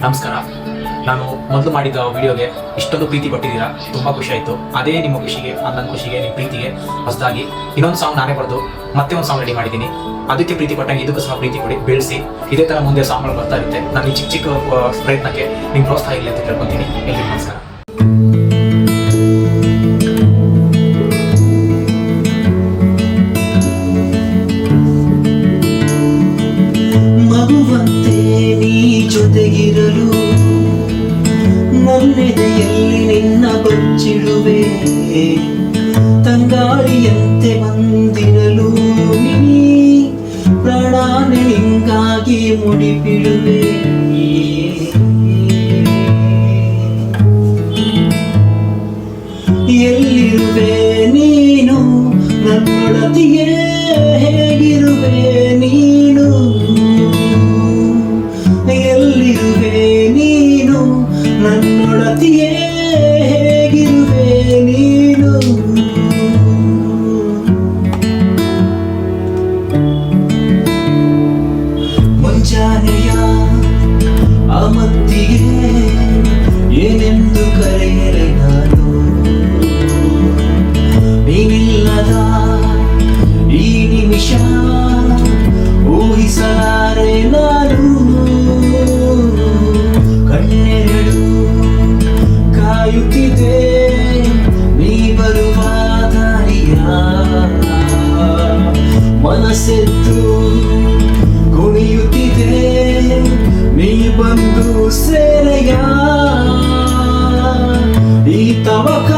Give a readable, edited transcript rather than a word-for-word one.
ನಮಸ್ಕಾರ. ನಾನು ಮೊದಲು ಮಾಡಿದ ವಿಡಿಯೋಗೆ ಇಷ್ಟೊಂದು ಪ್ರೀತಿ ಕೊಟ್ಟಿದ್ದೀರಾ, ತುಂಬ ಖುಷಿ ಆಯಿತು. ಅದೇ ನಿಮ್ಮ ಖುಷಿಗೆ, ನನ್ನ ಖುಷಿಗೆ, ನಿಮ್ಮ ಪ್ರೀತಿಗೆ ಹೊಸದಾಗಿ ಇನ್ನೊಂದು ಸಾಂಗ್ ನಾನೇ ಬರೆದು ಮತ್ತೆ ಒಂದು ಸಾಂಗ್ ರೆಡಿ ಮಾಡಿದ್ದೀನಿ. ಅದಕ್ಕೆ ಪ್ರೀತಿ ಕೊಟ್ಟಂಗೆ ಇದಕ್ಕೂ ಸಹ ಪ್ರೀತಿ ಕೊಡಿ, ಬೆಳೆಸಿ. ಇದೇ ಥರ ಮುಂದೆ ಸಾಂಗ್ಗಳು ಬರ್ತಾ ಇರುತ್ತೆ. ನಾನು ಈ ಚಿಕ್ಕ ಚಿಕ್ಕ ಪ್ರಯತ್ನಕ್ಕೆ ನಿಮ್ಮ ಪ್ರೋತ್ಸಾಹ ಇರಲಿ ಅಂತ ಕೇಳ್ಕೊತೀನಿ. ಎಲ್ರಿಗೂ ನಮಸ್ಕಾರ. ಜೊತೆಗಿರಲು ನನ್ನೆದೆಯಲ್ಲಿ ನಿನ್ನ ಬಚ್ಚಿಡುವೆ, ತಂಗಾಳಿಯಂತೆ ಬಂದಿರಲು ನೀ ಪ್ರಾಣಾನೆ ನಿಂಗಾಗಿ ಮುಡಿಪಿಡುವೆ. ಎಲ್ಲಿರುವೆ ನೀನು ನನ್ನೊಡತಿಯೇ, ಹೇಗಿರುವೆ ನೀನು, ಎಲ್ಲಿರುವೆ ನೀನು ನನ್ನೊಡತಿಯೇ, ಹೇಗಿರುವೆ ನೀನು. ಮುಂಜಾನೆಯ ಆ ಮತ್ತಿಗೆ ಏನೆಂದು ಕರೆಯಲೆ ನಾನು, ನೀನಿಲ್ಲದ ಈ ನಿಮಿಷ ಊಹಿಸಲಾರೆ ನಾನು. ಕಣ್ಣೆರಡು ಕಾಯುತ್ತಿದೆ ನೀ ಬರುವ ದಾರಿಯ, ಮನಸ್ಸೆದ್ದು ಕುಣಿಯುತ್ತಿದೆ ನೀ ಬಂದು ಸೇರೆಯ. ಈ ತವಕ